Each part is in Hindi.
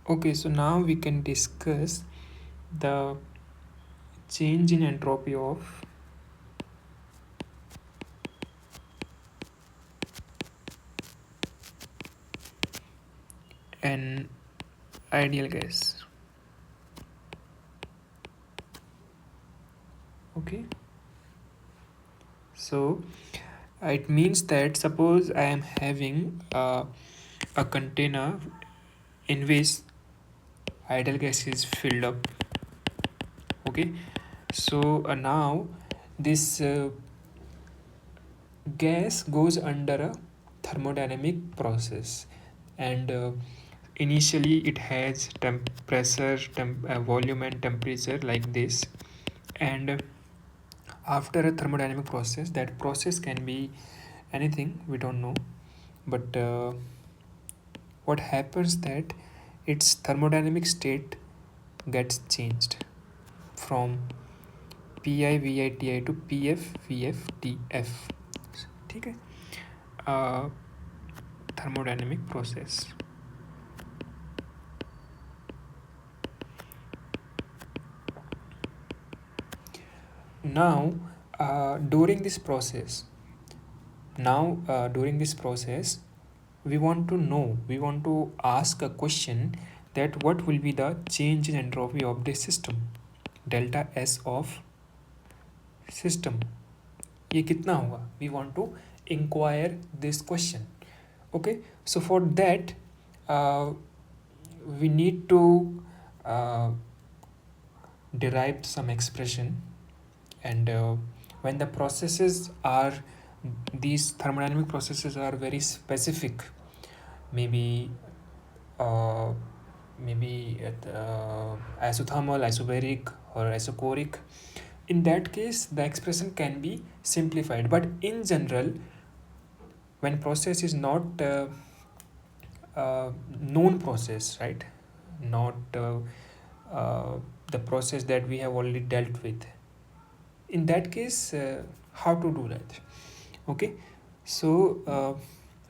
Okay, so now we can discuss the change in entropy of an ideal gas. Okay, so it means that suppose I am having a container in which ideal gas is filled up. Okay, so now this gas goes under a thermodynamic process, and initially it has volume and temperature like this, and after a thermodynamic process, that process can be anything, we don't know, but what happens that its thermodynamic state gets changed from PiViTi to PFVFTF. ठीक है, thermodynamic process. Now during this process we want to ask a question that what will be the change in entropy of this system, delta S of system, ये कितना होगा, we want to inquire this question. Okay, so for that we need to derive some expression, and when the processes are, these thermodynamic processes are very specific, maybe isothermal, isobaric, or isochoric, in that case the expression can be simplified. But in general, when process is not known process, right, not the process that we have already dealt with, in that case how to do that. Okay, so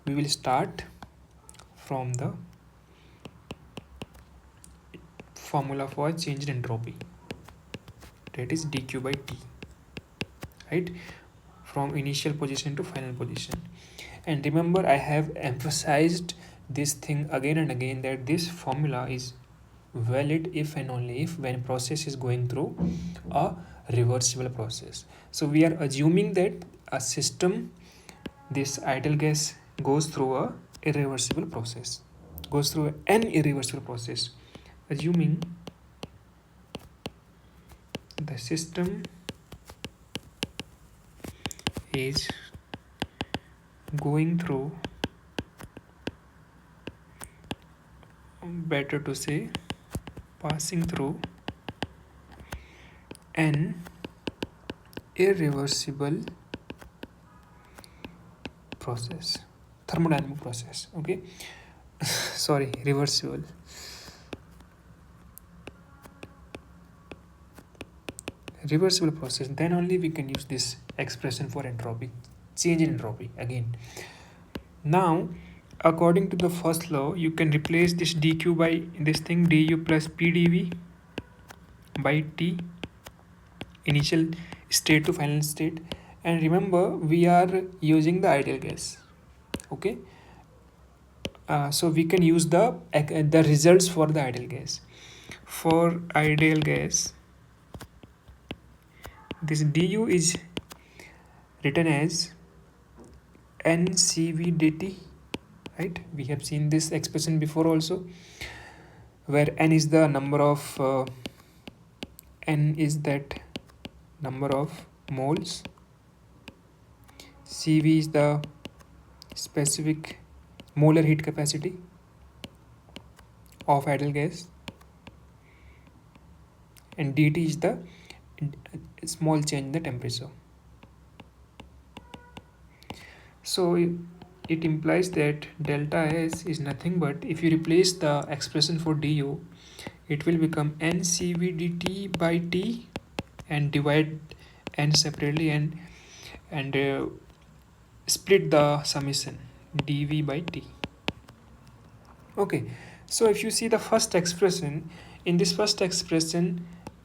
we will start from the formula for change in entropy, that is dq by t, right, from initial position to final position. And remember, I have emphasized this thing again and again, that this formula is valid if and only if when process is going through a reversible process. So we are assuming that a system, this ideal gas, goes through a irreversible process, goes through an irreversible process, assuming the system is going through, better to say passing through, an irreversible process, thermodynamic process. Okay, sorry, reversible. Reversible process, then only we can use this expression for entropy, change in entropy again. Now according to the first law, you can replace this dq by this thing du plus pdv by t, initial state to final state. And remember, we are using the ideal gas. Okay, so we can use the results for the ideal gas. For ideal gas, this du is written as ncv dt, right? We have seen this expression before also, where n is the number of n is that number of moles, cv is the specific molar heat capacity of ideal gas, and dt is the small change in the temperature. So it implies that delta S is nothing but, if you replace the expression for du, it will become ncv dt by t, and divide n separately, and split the summation dv by t. Okay, So if you see the first expression, in this first expression,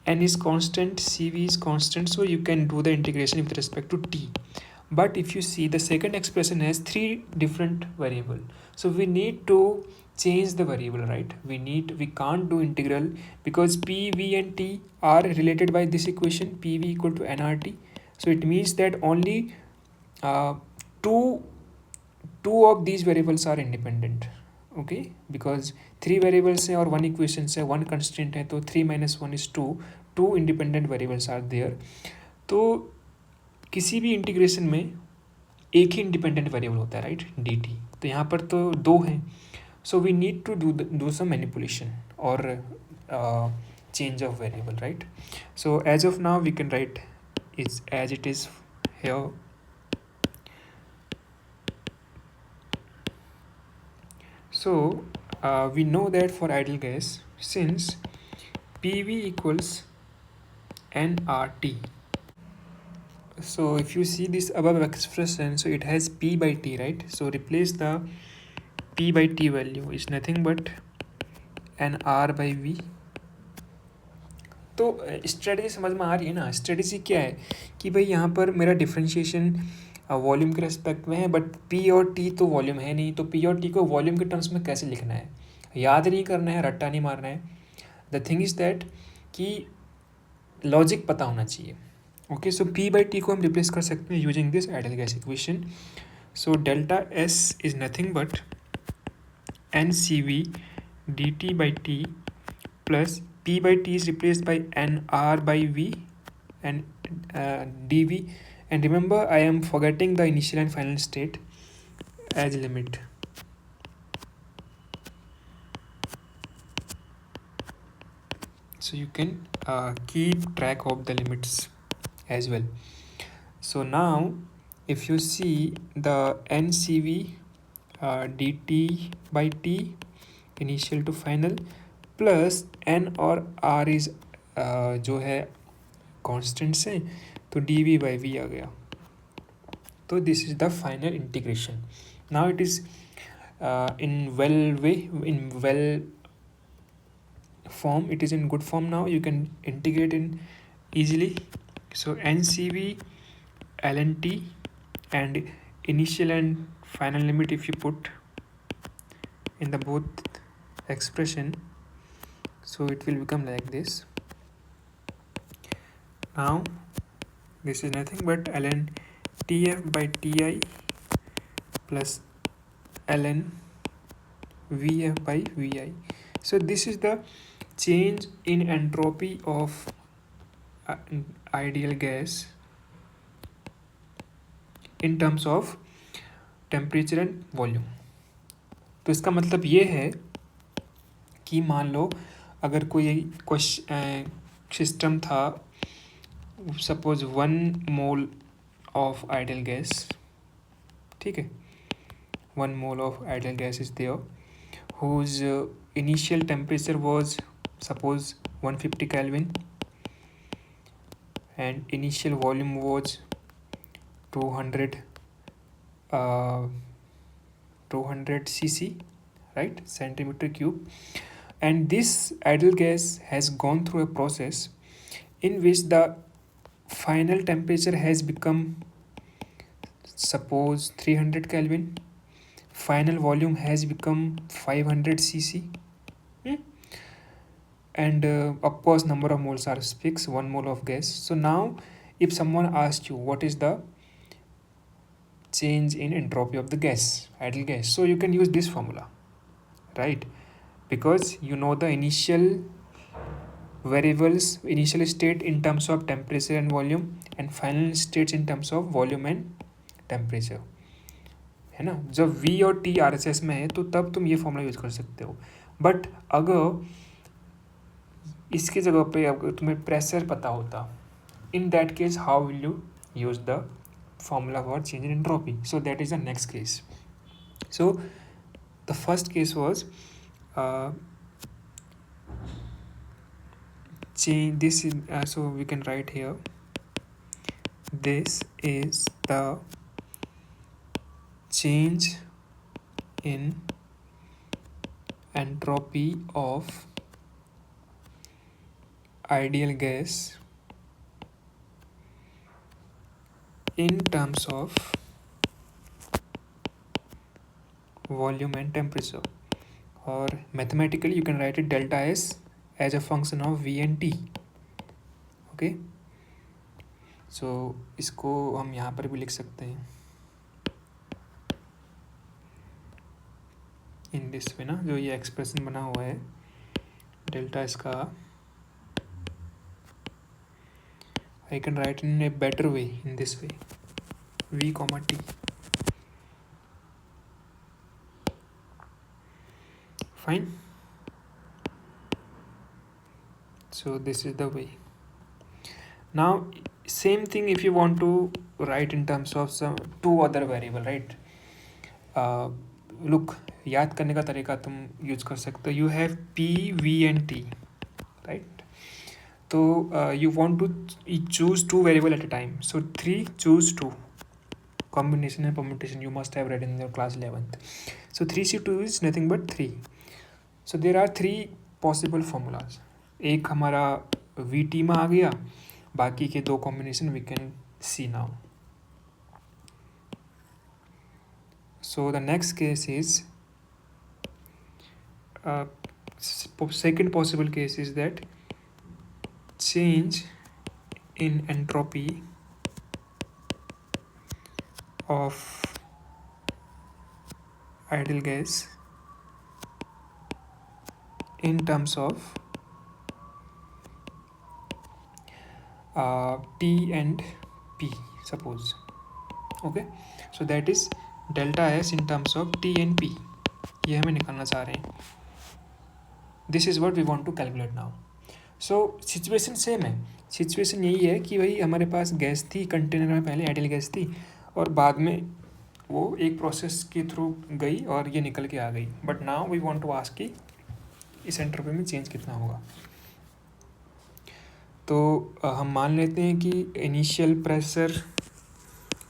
n is constant, cv is constant, so you can do the integration with respect to t. But if you see the second expression has three different variable, so we need to change the variable, right? We can't do integral because p, v and t are related by this equation, pv equal to nrt. So it means that only uh, two two of these variables are independent. Okay, because three variables है और one equation से one constraint है, तो 3 minus 1 is 2, two independent variables are there. तो किसी भी इंटीग्रेशन में एक ही इंडिपेंडेंट वेरिएबल होता है, राइट, डी टी. तो यहाँ पर तो दो हैं, so we need to do some manipulation और change of variable, right? So as of now we can write is as it is here. So we know that for ideal gas, since PV equals nRT, so if you see this above expression, so it has P by T, right? So replace the P by T value is nothing but nR by V. तो स्ट्रेटजी समझ में आ रही है ना? स्ट्रेटजी क्या है कि भाई यहाँ पर मेरा डिफ्रेंशिएशन वॉल्यूम के रेस्पेक्ट में है, बट पी और टी तो वॉल्यूम है नहीं, तो पी और टी को वॉल्यूम के टर्म्स में कैसे लिखना है, याद नहीं करना है, रट्टा नहीं मारना है. द थिंग इज़ दैट कि लॉजिक पता होना चाहिए. Okay, so P by T को हम रिप्लेस कर सकते हैं using this ideal gas equation. So delta S is nothing but N C V D T by T plus P by T is replaced by nR by V and dV, and remember I am forgetting the initial and final state as limit. So you can keep track of the limits as well. So now if you see the NCV dt by T initial to final plus N और आर इज जो है कॉन्स्टेंट्स हैं, तो डी वी बाई वी आ गया. तो this is the final integration. Now it is in well form, it is in good form now. You can integrate in easily. So ncv lnt and initial and final limit if you put in the both expression, so it will become like this. Now this is nothing but ln tf by ti plus ln vf by vi. So this is the change in entropy of ideal gas in terms of temperature and volume. तो इसका मतलब ये है कि मान लो अगर कोई सिस्टम था, suppose 1 mole of ideal gas, ठीक है, 1 mole of ideal gas is there whose initial temperature was suppose 150 Kelvin and initial volume was 200 cc, right, centimeter cube. And this ideal gas has gone through a process in which the final temperature has become suppose 300 Kelvin, final volume has become 500 cc, and of course number of moles are fixed, 1 mole of gas. So now if someone asks you what is the change in entropy of the gas, ideal gas, so you can use this formula, right, because you know the initial variables, initial state in terms of temperature and volume, and final states in terms of volume and temperature, है ना. जब V और T RHS में है तो तब तुम ये फॉर्मूला यूज कर सकते हो. बट अगर इसके जगह पे अगर तुम्हें प्रेशर पता होता, in that case how will you use the formula for change in entropy? So that is the next case. So the first case was change this is so we can write here, this is the change in entropy of ideal gas in terms of volume and temperature, or mathematically you can write it delta S as a function of V and T. Okay so इसको हम यहाँ पर भी लिख सकते हैं इन दिस वे ना, जो ये एक्सप्रेशन बना हुआ है डेल्टा इसका, I can write in a better way in this way V, T. Fine. So this is the way. Now same thing if you want to write in terms of some two other variable, right? Look, याद करने का तरीका तुम यूज कर सकते हो. You have P, V and T, right? तो you want to choose two variable at a time. So 3 choose 2. Combination and permutation you must have read in your class 11th. So 3C2 is nothing but 3. So there are 3 possible formulas. एक हमारा VT में आ गया, बाकी के 2 combination we can see now. So the next case is second possible case is that change in entropy of ideal gas in terms of T and P, suppose. Okay, so that is delta S in terms of T and P. ये हमें निकालना चाह रहे हैं. This is what we want to calculate now. So situation same है. सिचुएशन यही है कि भाई हमारे पास गैस थी, कंटेनर में पहले आइडियल गैस थी और बाद में वो एक प्रोसेस के थ्रू गई और ये निकल के आ गई. But now we want to ask कि इस एंट्रोपी में चेंज कितना होगा. तो हम मान लेते हैं कि इनिशियल प्रेशर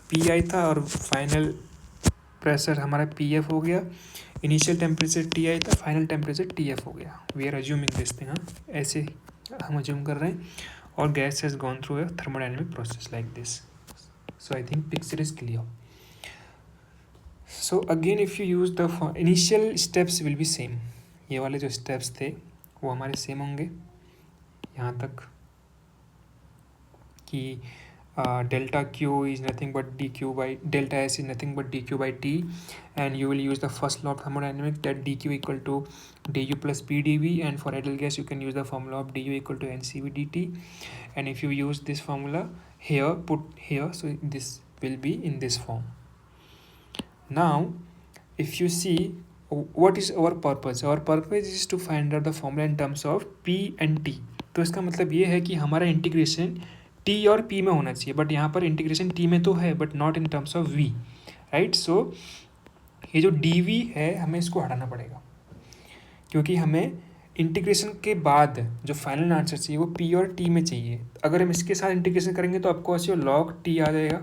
Pi था और फाइनल प्रेशर हमारा Pf हो गया. इनिशियल टेम्परेचर Ti था, फाइनल टेम्परेचर Tf हो गया. We are assuming this thing. हाँ, ऐसे हम अज्यूम कर रहे हैं. और gas has gone through a thermodynamic process like this. So I think picture is clear. So again if you use the initial steps will be same. ये वाले जो स्टेप्स थे वो हमारे सेम होंगे यहाँ तक कि delta Q is nothing but dq by delta S is nothing but dq by T, and you will use the first law of thermodynamics that dq equal to du plus p dv, and for ideal gas you can use the formula of du equal to ncv dt, and if you use this formula here, put here, so this will be in this form. Now if you see what is our purpose is to find out the formula in terms of P and T. तो इसका मतलब ये है कि हमारा इंटीग्रेशन T और P में होना चाहिए, बट यहाँ पर इंटीग्रेशन T में तो है but not in terms of V, right. So ये जो dV है हमें इसको हटाना पड़ेगा क्योंकि हमें इंटीग्रेशन के बाद जो फाइनल आंसर चाहिए वो P और T में चाहिए. अगर हम इसके साथ इंटीग्रेशन करेंगे तो आपको ऐसे log T आ जाएगा.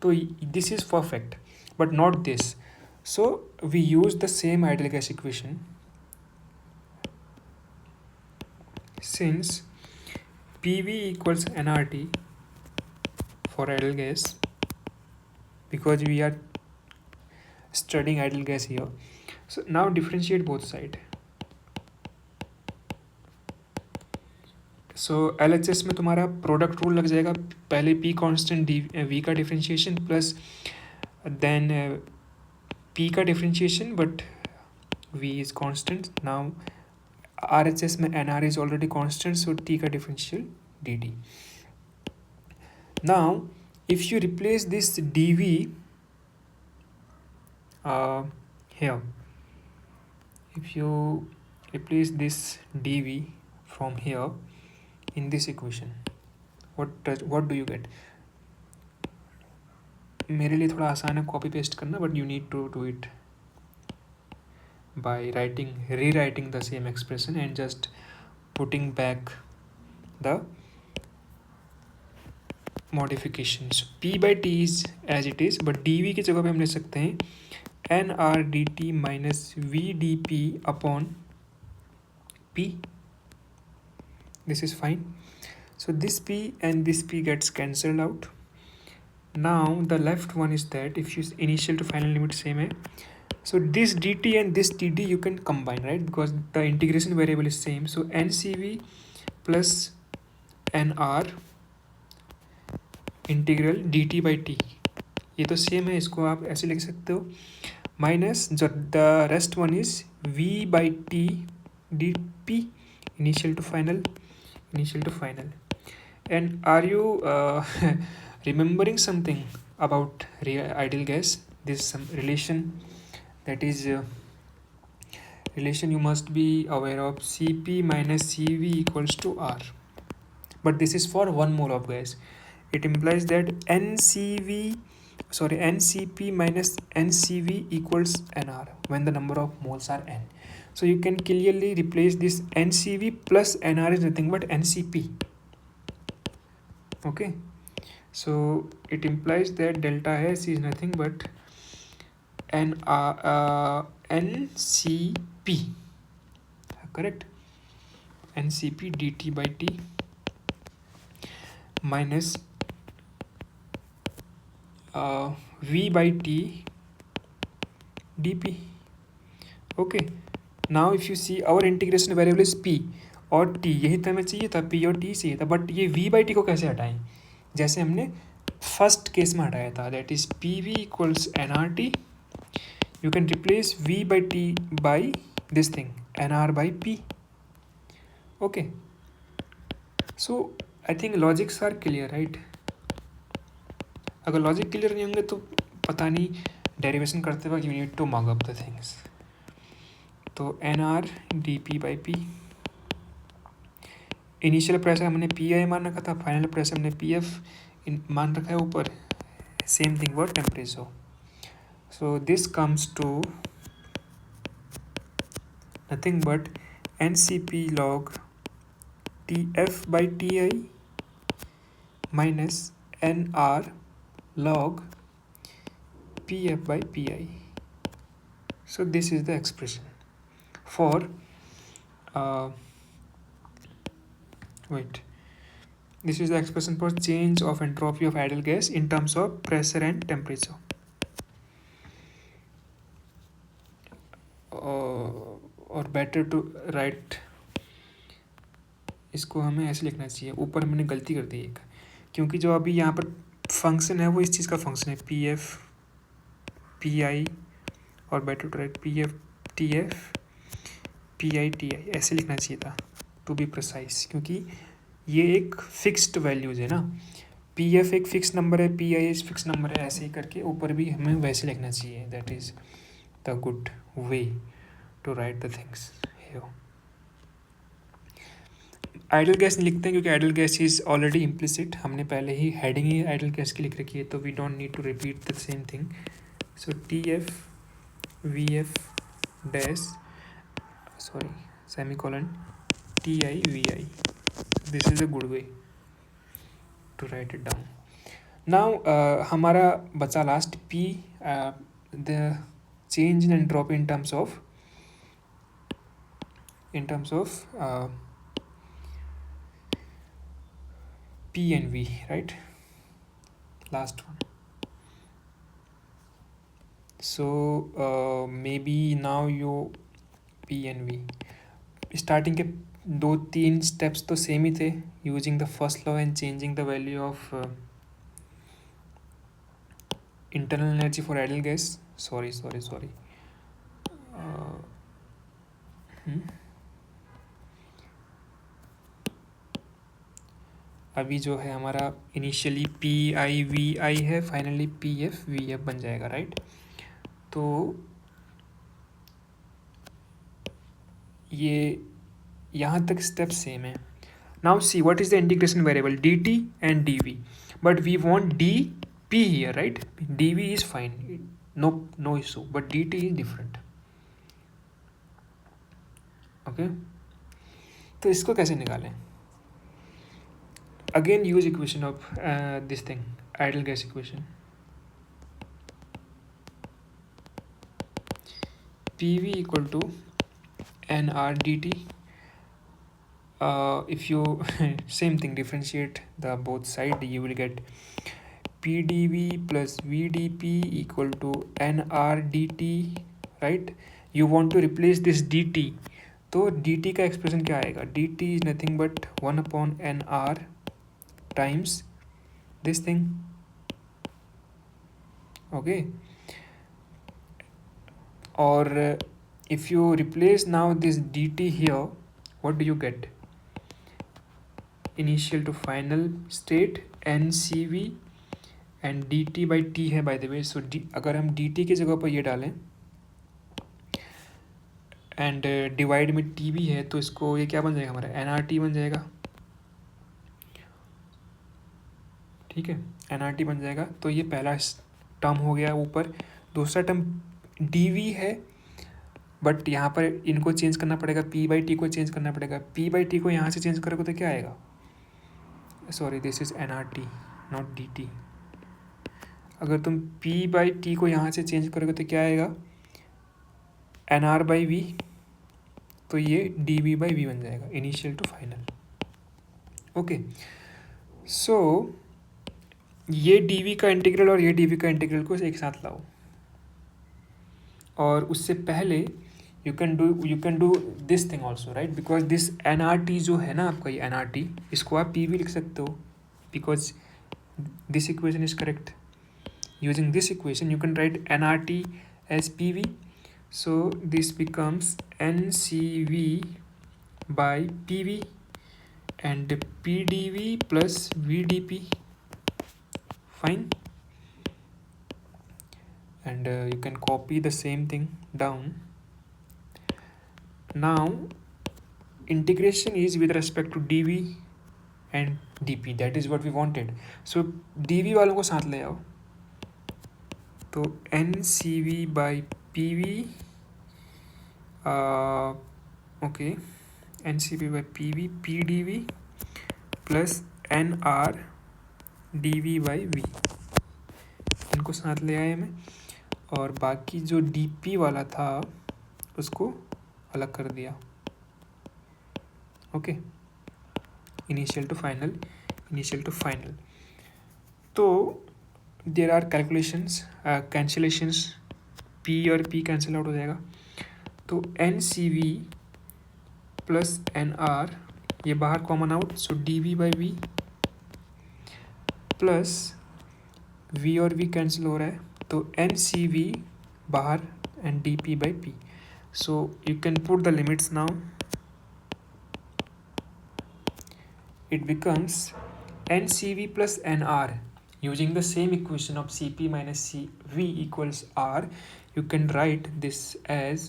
तो this is perfect but not this. So we use the same ideal gas equation since PV equals nRT for ideal gas, because we are studying ideal gas here. So now differentiate both sides. So LHS में तुम्हारा प्रोडक्ट रूल लग जाएगा. पहले P कांस्टेंट V का डिफ्रेंशिएशन प्लस देन P का differentiation but V is constant. Now RHS में NR is already constant, so T का differential dt. Now if you replace this dV here, if you replace this dV from here in this equation, what do you get? मेरे लिए थोड़ा आसान है कॉपी पेस्ट करना, but you need to do it by rewriting the same expression and just putting back the modifications. P by T is as it is, but dV की जगह पे हम ले सकते हैं nR dt minus V dP upon P. This is fine. So this P and this P gets cancelled out. Now the left one is that if you initial to final limit same hai, so this dt and this dt you can combine, right? Because the integration variable is same. So ncv plus nr integral dt by t, ये तो सेम है, इसको आप ऐसे लिख सकते हो, माइनस जो the rest one is v by t dp initial to final. And are you remembering something about ideal gas? This some relation, that is relation you must be aware of, Cp minus Cv equals to R. But this is for 1 mole of gas. It implies that Ncp minus Ncv equals Nr when the number of moles are n. So you can clearly replace this Ncv plus Nr is nothing but Ncp. Okay, so it implies that delta S is nothing but Ncp, correct? Ncp dt by t minus v by t dp. Okay, now if you see our integration variable is p और t, यही तो हमें चाहिए था, p और t चाहिए था, बट ये v by t को कैसे हटाएं? जैसे हमने फर्स्ट केस में हटाया था, that is P V equals N R T. You can replace v by t by this thing N R by P. Okay, so I think logics are clear, right? अगर लॉजिक क्लियर नहीं होंगे तो पता नहीं, डेरिवेशन करते वक्त you need to mug up the things. तो N R D P by P, initial pressure हमने पी आई मान रखा था, फाइनल प्रेशर हमने पी एफ मान रखा है ऊपर, same thing for temperature. So this comes to nothing but N C P log T F by T I minus N R log pf by pi. So this is the expression for this is the expression for change of entropy of ideal gas in terms of pressure and temperature. और better to write, इसको हमें ऐसे लिखना चाहिए, ऊपर मैंने गलती कर दी एक, क्योंकि जो अभी यहाँ पर फंक्शन है वो इस चीज़ का फंक्शन है, पी एफ पी आई, और better to write P F T F P I T I, ऐसे लिखना चाहिए था टू बी प्रिसाइज, क्योंकि ये एक फिक्स्ड वैल्यूज है ना, पी एफ एक फिक्स नंबर है, पी आई एक फिक्स नंबर है, ऐसे ही करके ऊपर भी हमें वैसे लिखना चाहिए. That is the good way to write the things here. Ideal gas नहीं लिखते हैं क्योंकि ideal gas is already implicit, हमने पहले ही हेडिंग ही आइडल गैस की लिख रखी है, तो we don't need to repeat the same thing. So T F V F dash semicolon T I V I. This is a good way to write it down. Now हमारा बचा last P, the change in entropy in terms of P and V, right? Last one. So maybe now you P and V, starting के 2-3 steps तो सेम ही थे, using the first law and changing the value of internal energy for ideal gas. Sorry. अभी जो है हमारा initially P I V I है, finally P F V F बन जाएगा, राइट? तो ये यहाँ तक स्टेप सेम है. Now see what is the integration variable D T and D V, but we want D P here, right? D V is fine, no issue, but D T is different. Okay, तो इसको कैसे निकालें? Again use equation of this thing, ideal gas equation. PV equal to nr dt if you same thing, differentiate the both side, you will get PdV plus VdP equal to NR dt, right? You want to replace this dt, तो dt का एक्सप्रेशन क्या आएगा? dt is nothing but 1/nr times this thing. Okay, or if you replace now this dt here, what do you get? Initial to final state ncv and D T by T है बाय द वे. सो अगर हम डी टी की जगह पर ये डालें एंड डिवाइड में टी भी है, तो इसको ये क्या बन जाएगा हमारा? एन आर टी बन जाएगा. ठीक है, एन आर टी बन जाएगा. तो ये पहला टर्म हो गया ऊपर. दूसरा टर्म डी वी है, बट यहाँ पर इनको चेंज करना पड़ेगा, पी बाई टी को चेंज करना पड़ेगा. पी बाई टी को यहाँ से चेंज करोगे तो क्या आएगा? Sorry, this is N R T not D T. अगर तुम p बाई टी को यहाँ से चेंज करोगे तो क्या आएगा? N R by V. तो ये डी वी बाई वी बन जाएगा, initial to final. Okay, so ये डी वी का इंटीग्रल और ये डी वी का इंटीग्रल को एक साथ लाओ. और उससे पहले you can do this thing also, right? Because this N R T जो है ना आपका, ये एन आर टी, इसको आप पी वी लिख सकते हो, because this equation is correct. Using this equation you can write nRT as PV. So this becomes NCV by PV and PdV plus VdP. Fine. And you can copy the same thing down. Now integration is with respect to dV and dP. That is what we wanted. So dV वालों को साथ ले आओ. तो N C V by P V, okay, N C V by P V P D V plus N R D V by V, इनको साथ ले आए मैं. और बाकी जो डी पी वाला था उसको अलग कर दिया. Okay, initial to final, initial to final. तो there are calculations, cancellations, P और पी कैंसिल आउट हो जाएगा. तो N C V plus N R, ये बाहर common out, so D V by V plus V और वी कैंसिल हो रहा है, तो एन सी वी बाहर and D P by P. So you can put the limits now. It becomes N C V plus N R. Using the same equation of Cp minus Cv equals R, you can write this as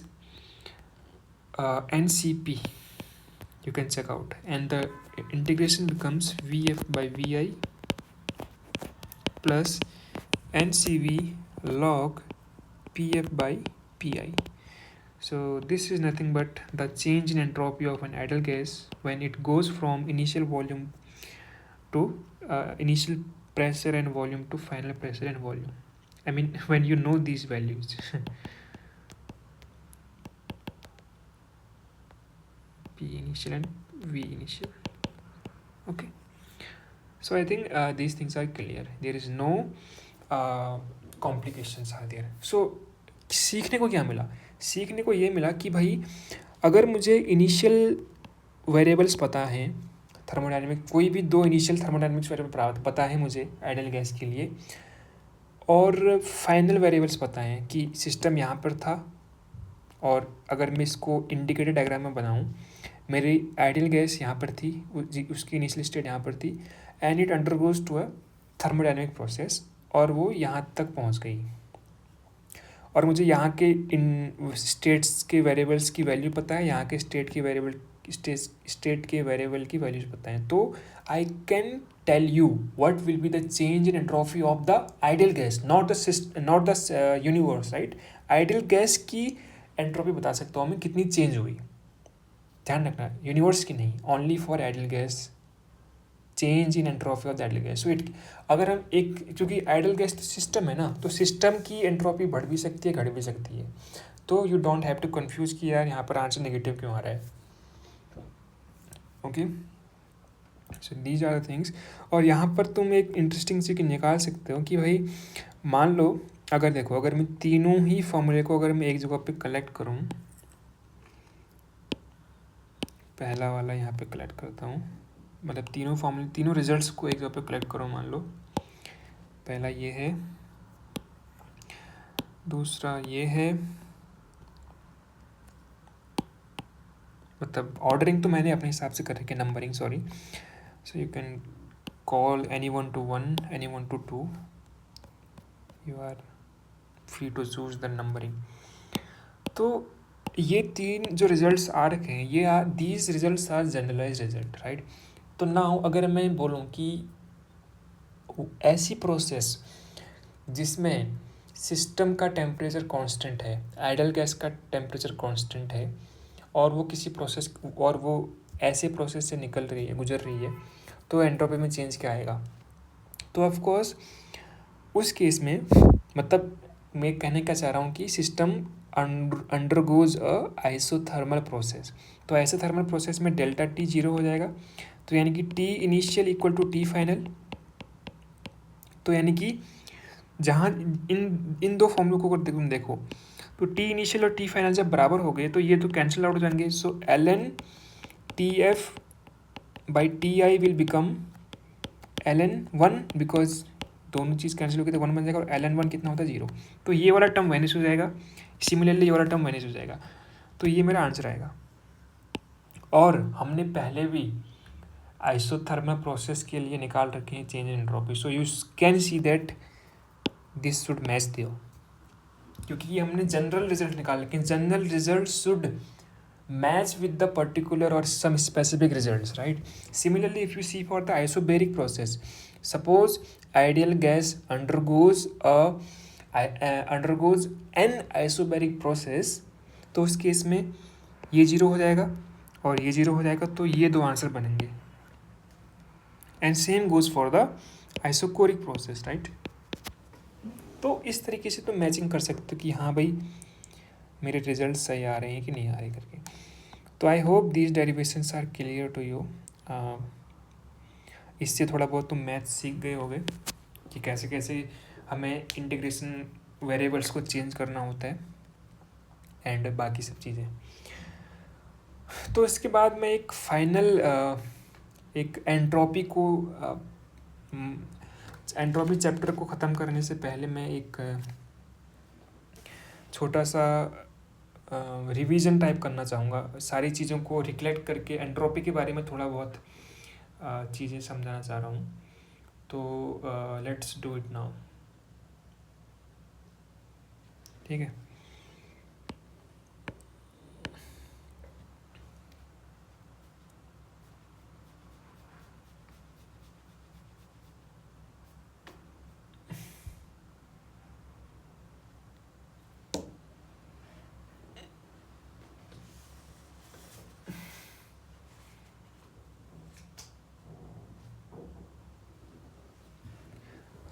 NCP. You can check out, and the integration becomes Vf by Vi plus NCV log Pf by Pi. So this is nothing but the change in entropy of an ideal gas when it goes from initial volume to initial pressure and volume to final pressure and volume. I mean when you know these values. P initial and V initial. Okay, so I think these things are clear. There is no complications are there. So सीखने को क्या मिला? सीखने को ये मिला कि भाई अगर मुझे इनिशियल वेरिएबल्स पता हैं, थर्मोडायनेमिक कोई भी दो इनिशियल थर्मोडायनेमिक्स वेरिएबल पता है मुझे आइडियल गैस के लिए, और फाइनल वेरिएबल्स पता हैं कि सिस्टम यहाँ पर था, और अगर मैं इसको इंडिकेटर डायग्राम में बनाऊँ, मेरी आइडियल गैस यहाँ पर थी, उसकी इनिशियल स्टेट यहाँ पर थी, and it undergoes to a thermodynamic process, और वो यहाँ तक पहुँच गई, और मुझे यहाँ के इन स्टेट्स के वेरिएबल्स की वैल्यू पता है, यहाँ के स्टेट के वेरिएबल की वैल्यूज पता है. तो I can tell you what will be the change in entropy of the ideal gas, not the universe, right? Ideal gas की एंट्रोपी बता सकता हूँ मैं कितनी चेंज हुई. ध्यान रखना, यूनिवर्स की नहीं, only for ideal gas change in entropy of the ideal gas. So it, अगर हम एक, क्योंकि आइडियल गैस सिस्टम है ना, तो सिस्टम की एंट्रोपी बढ़ भी सकती है, घट भी सकती है. तो you don't have to confuse कि यार यहाँ पर आंसर नेगेटिव क्यों आ रहा है. Okay, so these are the things. और यहाँ पर तुम एक इंटरेस्टिंग चीज़ निकाल सकते हो कि भाई मान लो अगर देखो, अगर मैं तीनों ही फॉर्मूले को अगर मैं एक जगह पे कलेक्ट करूँ, पहला वाला यहाँ पे कलेक्ट करता हूँ, मतलब तीनों फॉर्मूले, तीनों रिजल्ट्स को एक जगह पे कलेक्ट करो, मान लो पहला ये है, दूसरा ये है, मतलब ऑर्डरिंग तो मैंने अपने हिसाब से कर रखी है, numbering sorry. So you can call any one to 1, any one to 2, you are free to choose the numbering. तो ये तीन जो रिजल्ट्स आ रखे हैं, ये these results are generalize result, right. तो नाउ अगर मैं बोलूँ कि ऐसी प्रोसेस जिसमें सिस्टम का टेम्परेचर कांस्टेंट है, आइडल गैस का टेम्परेचर कांस्टेंट है, और वो किसी प्रोसेस, और वो ऐसे प्रोसेस से निकल रही है, गुजर रही है, तो एंट्रोपी में चेंज क्या आएगा? तो ऑफ कोर्स उस केस में, मतलब मैं कहने का चाह रहा हूँ कि system undergoes a isothermal process. तो आइसोथर्मल प्रोसेस में डेल्टा टी जीरो हो जाएगा, तो यानी कि T initial equal to T final. तो यानी कि जहाँ इन दो फॉर्मूलों को अगर तुम देखो, तो टी इनिशियल और टी फाइनल जब बराबर हो गए तो ये तो कैंसिल आउट हो जाएंगे। So L N T F by T I will become L N one, because दोनों चीज़ कैंसिल हो गई तो 1 बन जाएगा, और एल एन वन कितना होता है 0। तो ये वाला टर्म वैनिश हो जाएगा, सिमिलरली ये वाला टर्म वैनिश हो जाएगा। तो ये मेरा आंसर आएगा। और हमने पहले भी आइसोथर्मल प्रोसेस के लिए निकाल रखे हैं change in entropy, so you can see that this should match दियो, क्योंकि ये हमने जनरल रिजल्ट निकाल रखे हैं। General result should match with the particular or some specific results, right? Similarly, if you see for the isobaric process, suppose ideal gas undergoes an isobaric process, तो उस केस में ये जीरो हो जाएगा और ये जीरो हो जाएगा, तो ये दो आंसर बनेंगे। And same goes for the isochoric process, right. तो इस तरीके से तुम मैचिंग कर सकते हो कि हाँ भाई मेरे रिजल्ट सही आ रहे हैं कि नहीं आ रहे करके। तो I hope these derivations are clear to you. इससे थोड़ा बहुत तुम मैथ सीख गए होगे कि कैसे कैसे हमें इंटीग्रेशन वेरिएबल्स को चेंज करना होता है एंड बाकी सब चीज़ें। तो इसके बाद मैं एक फाइनल एक एंट्रोपी को एंट्रोपी चैप्टर को ख़त्म करने से पहले मैं एक छोटा सा रिवीजन टाइप करना चाहूँगा, सारी चीज़ों को रिकलेक्ट करके एंट्रोपी के बारे में थोड़ा बहुत चीज़ें समझाना चाह रहा हूँ। तो लेट्स डू इट नाउ, ठीक है।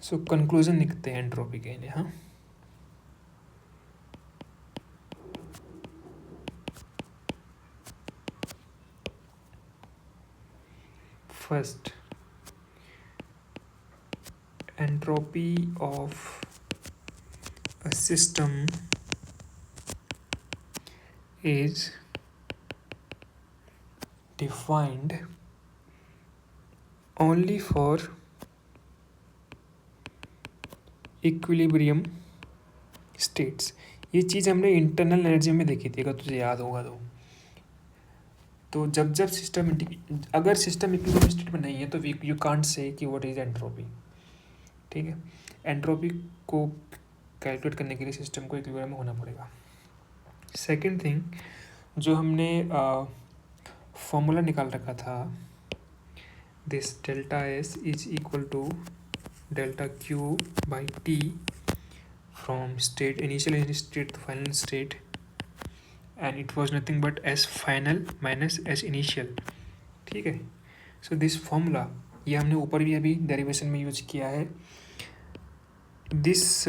सो कंक्लूजन लिखते हैं एंट्रोपी के लिए। हाँ, first, entropy of a system is defined only for equilibrium states। ये चीज़ हमने इंटरनल एनर्जी में देखी थी, अगर तुझे याद होगा तो जब जब सिस्टम, अगर सिस्टम इक्विलिब्रियम स्टेट में नहीं है तो यू कांट से कि व्हाट इज एंट्रोपी, ठीक है। एंट्रोपी को कैलकुलेट करने के लिए सिस्टम को इक्विलिब्रियम में होना पड़ेगा। सेकंड थिंग, जो हमने फॉर्मूला निकाल रखा था, this delta S is equal to delta Q by T from state initial state to final state, and it was nothing but S final minus S initial, ठीक है। सो दिस फॉर्मूला, ये हमने ऊपर भी अभी डेरिवेशन में यूज किया है। This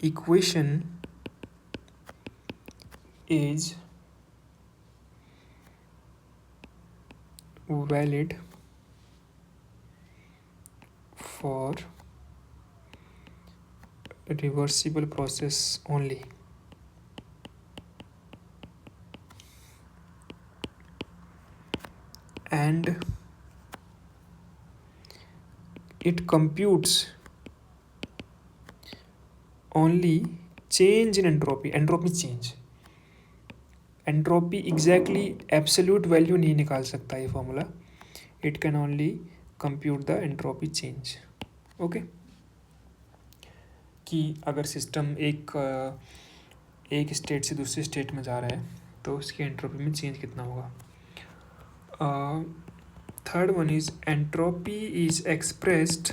equation is valid for reversible process only. And it computes only change in entropy change. Entropy exactly absolute value नहीं निकाल सकता ये formula. It can only compute the entropy change. Okay, कि अगर सिस्टम एक स्टेट से दूसरे स्टेट में जा रहा है तो उसकी एंट्रोपी में चेंज कितना होगा. Third one is entropy is expressed,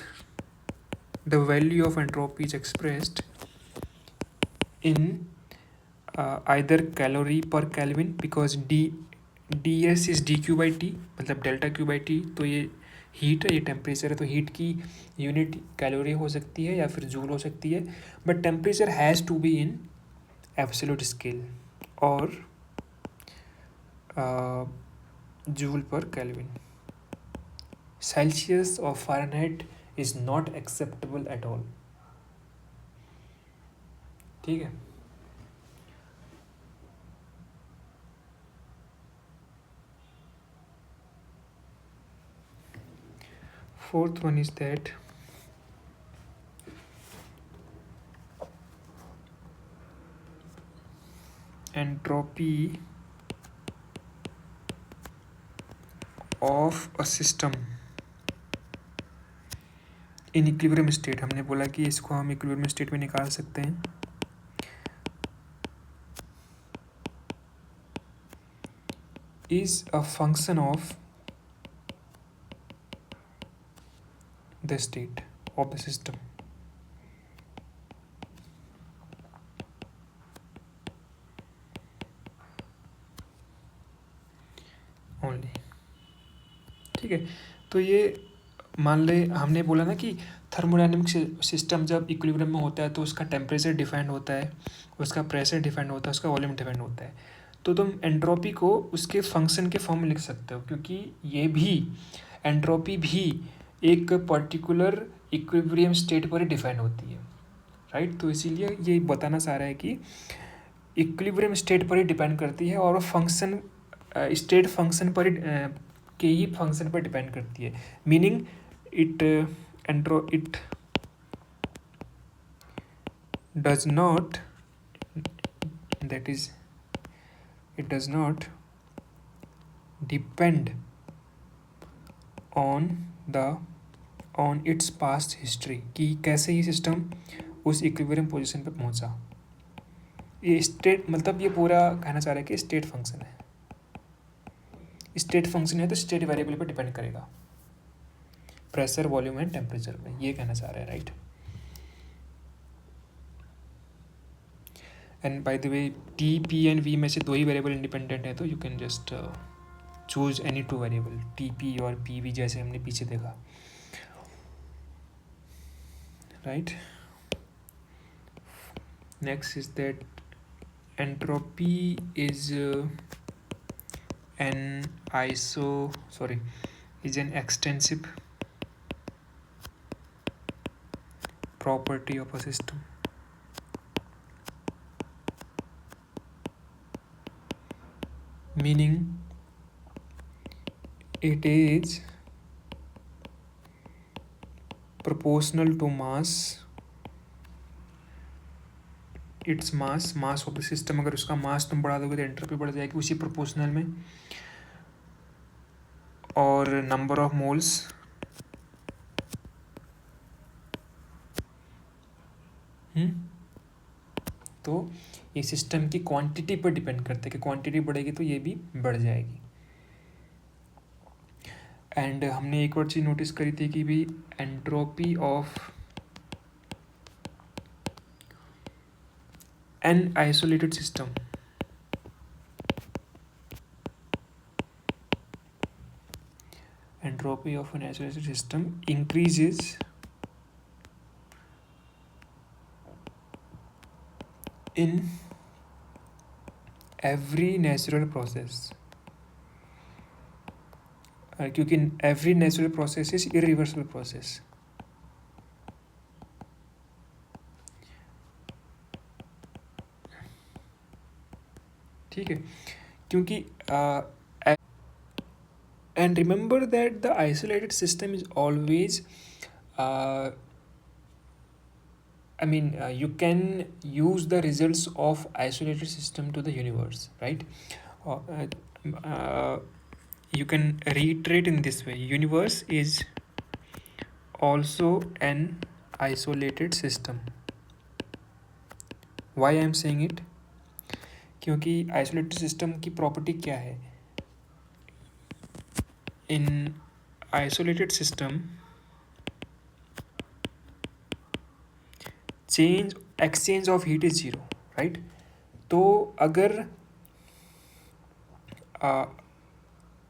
the value of entropy is expressed in either calorie per Kelvin because ds is dq by t, मतलब डेल्टा क्यू बाई टी. तो ये हीट है, ये टेम्परेचर है, तो हीट की यूनिट कैलोरी हो सकती है या फिर जूल हो सकती है, but temperature has to be in absolute scale और जूल पर केल्विन. सेल्सियस और Fahrenheit is not acceptable at all. ठीक है. Fourth one is that entropy of a system in equilibrium state. हमने बोला कि इसको हम equilibrium state में निकाल सकते हैं. Is a function of the state of the system. Only. ठीक है. तो ये मान ले हमने बोला ना कि थर्मोडायनेमिक सिस्टम जब इक्विलिब्रियम में होता है तो उसका टेम्परेचर डिफाइंड होता है, उसका प्रेशर डिफाइंड होता है, उसका वॉल्यूम डिफाइंड होता है. तो तुम एंट्रोपी को उसके फंक्शन के फॉर्म में लिख सकते हो, क्योंकि ये भी एंट्रोपी भी एक पर्टिकुलर इक्विलिब्रियम स्टेट पर ही डिफाइंड होती है, राइट. तो इसीलिए ये बताना चाह रहा है कि इक्विलिब्रियम स्टेट पर ही डिपेंड करती है और फंक्शन स्टेट फंक्शन पर के ही फंक्शन पर डिपेंड करती है. Meaning it does not that is it does not depend on its past history कि कैसे ये सिस्टम उस इक्विलिब्रियम पोजीशन पे पहुंचा. ये स्टेट मतलब ये पूरा कहना चाह रहा है कि स्टेट फंक्शन है. स्टेट फंक्शन है तो स्टेट वेरिएबल पे डिपेंड करेगा, प्रेशर, वॉल्यूम एंड टेम्परेचर पे. ये कहना चाह रहा है, right. And by the way T, P and V में से दो ही वेरिएबल इंडिपेंडेंट है, तो you can just choose any two variable, T P और पी वी, जैसे हमने पीछे देखा, right. Next is that entropy is an extensive property of a system. Meaning it is proportional to mass, its mass of the system. अगर उसका मास तुम बढ़ा दोगे तो एंट्रोपी बढ़ जाएगी उसी प्रोपोर्शनल में. और नंबर ऑफ मोल्स, तो ये सिस्टम की क्वांटिटी पर डिपेंड करते हैं कि क्वांटिटी बढ़ेगी तो ये भी बढ़ जाएगी. एंड हमने एक और चीज़ नोटिस करी थी कि भी entropy of an isolated system, entropy of an isolated system increases in every natural process. क्योंकि every natural process is irreversible process. ठीक है, क्योंकि and remember that the isolated system is always you can use the results of isolated system to the universe, right? Uh, uh, you can reiterate in this way: universe is also an isolated system. Why I am saying it? क्योंकि isolated system की property क्या है? In isolated system, exchange of heat is zero, right? तो अगर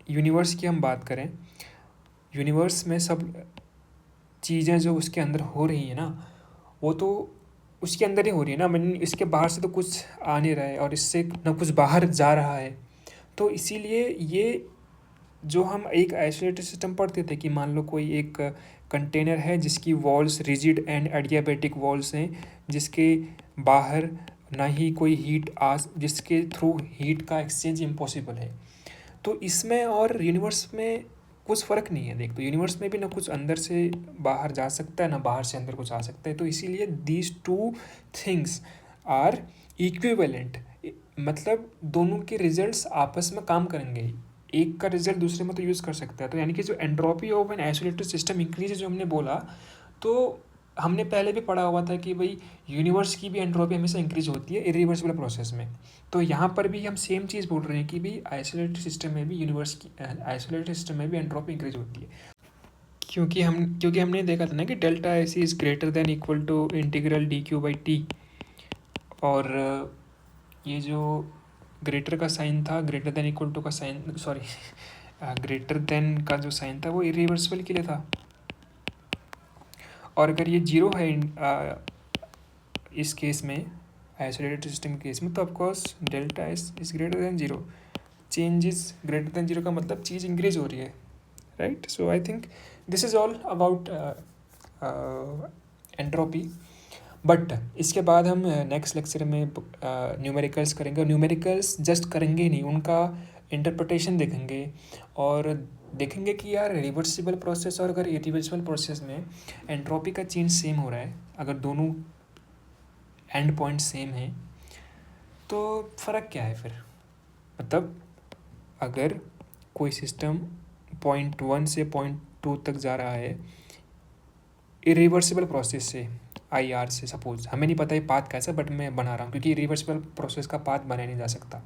यूनिवर्स की हम बात करें, यूनिवर्स में सब चीज़ें जो उसके अंदर हो रही हैं ना, वो तो उसके अंदर ही हो रही है ना, मैंने इसके बाहर से तो कुछ आ नहीं रहा है और इससे ना कुछ बाहर जा रहा है। तो इसीलिए ये जो हम एक आइसोलेटेड सिस्टम पढ़ते थे कि मान लो कोई एक कंटेनर है जिसकी walls rigid and adiabatic walls हैं, जिसके बाहर ना ही कोई हीट जिसके थ्रू हीट का एक्सचेंज इम्पॉसिबल है। तो इसमें और यूनिवर्स में कुछ फ़र्क नहीं है। देख, तो यूनिवर्स में भी ना कुछ अंदर से बाहर जा सकता है, ना बाहर से अंदर कुछ आ सकता है। तो इसीलिए these two things are equivalent, मतलब दोनों के रिजल्ट्स आपस में काम करेंगे, एक का रिजल्ट दूसरे में तो यूज़ कर सकता है। तो यानी कि जो entropy of an isolated system increase जो हमने बोला, तो हमने पहले भी पढ़ा हुआ था कि भाई यूनिवर्स की भी एंट्रोपी हमेशा इंक्रीज होती है इरिवर्सिबल प्रोसेस में। तो यहाँ पर भी हम सेम चीज़ बोल रहे हैं कि भाई आइसोलेटेड सिस्टम में भी आइसोलेटेड सिस्टम में भी एंट्रोपी इंक्रीज होती है, क्योंकि हमने देखा था ना कि delta S is greater than equal to integral D Q by T. और ये जो ग्रेटर का साइन था, ग्रेटर देन इक्वल टू का साइन, सॉरी ग्रेटर देन का जो साइन था वो इरिवर्सिबल के लिए था। और अगर ये जीरो है इस केस में, आइसोलेटेड सिस्टम के केस में, तो of course delta S is greater than zero. Change is greater than zero का मतलब चीज़ इंक्रीज हो रही है, right? So I think this is all about entropy. But इसके बाद हम नेक्स्ट लेक्चर में न्यूमेरिकल्स करेंगे, और न्यूमेरिकल्स जस्ट करेंगे ही नहीं, उनका इंटरप्रिटेशन देखेंगे और देखेंगे कि यार रिवर्सिबल प्रोसेस और अगर इरिवर्सिबल प्रोसेस में एंट्रोपी का चेंज सेम हो रहा है, अगर दोनों एंड पॉइंट सेम हैं, तो फ़र्क क्या है फिर? मतलब अगर कोई सिस्टम पॉइंट 1 से पॉइंट 2 तक जा रहा है इरिवर्सिबल प्रोसेस से, IR से, सपोज हमें नहीं पता ये पाथ कैसा, बट मैं बना रहा हूँ क्योंकि रिवर्सिबल प्रोसेस का पाथ बनाया नहीं जा सकता,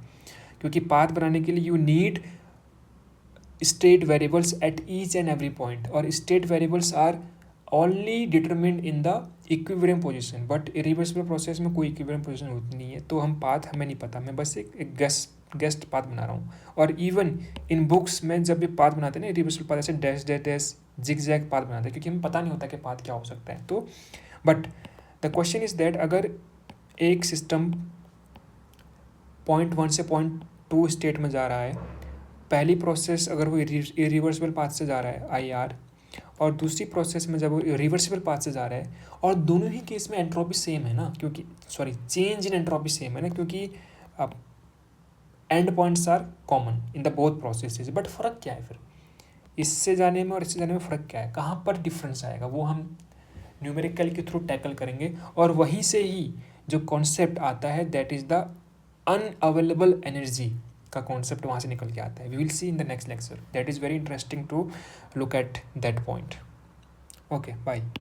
क्योंकि पाथ बनाने के लिए you need state variables at each and every point, और state variables are only determined in the equilibrium position. But irreversible process में कोई इक्विलिब्रियम पोजीशन होती नहीं है, तो हम पाथ हमें नहीं पता, मैं बस एक गेस्ट पाथ बना रहा हूँ। और इवन इन बुक्स में जब भी पाथ बनाते हैं ना इरिवर्सिबल पाथ, ऐसे dash dash dash zig path बनाते हैं, क्योंकि हमें पता नहीं होता कि पाथ क्या हो सकता है। तो but the question is that अगर एक सिस्टम पॉइंट 1 से पॉइंट 2 स्टेट में जा रहा है, पहली प्रोसेस अगर वो इरिवर्सिबल पाथ से जा रहा है IR, और दूसरी प्रोसेस में जब वो रिवर्सिबल पाथ से जा रहा है, और दोनों ही केस में एंट्रोपी सेम है ना, क्योंकि चेंज इन एंट्रोपी सेम है ना, क्योंकि end points are common in the both processes. But फ़र्क क्या है फिर इससे जाने में और इससे जाने में? फ़र्क क्या है, कहाँ पर डिफरेंस आएगा, वो हम न्यूमेरिकल के थ्रू टैकल करेंगे। और वहीं से ही जो कॉन्सेप्ट आता है that is the unavailable energy का कॉन्सेप्ट वहाँ से निकल के आता है। We will see in the next lecture, that is very interesting to look at that point. Okay, bye.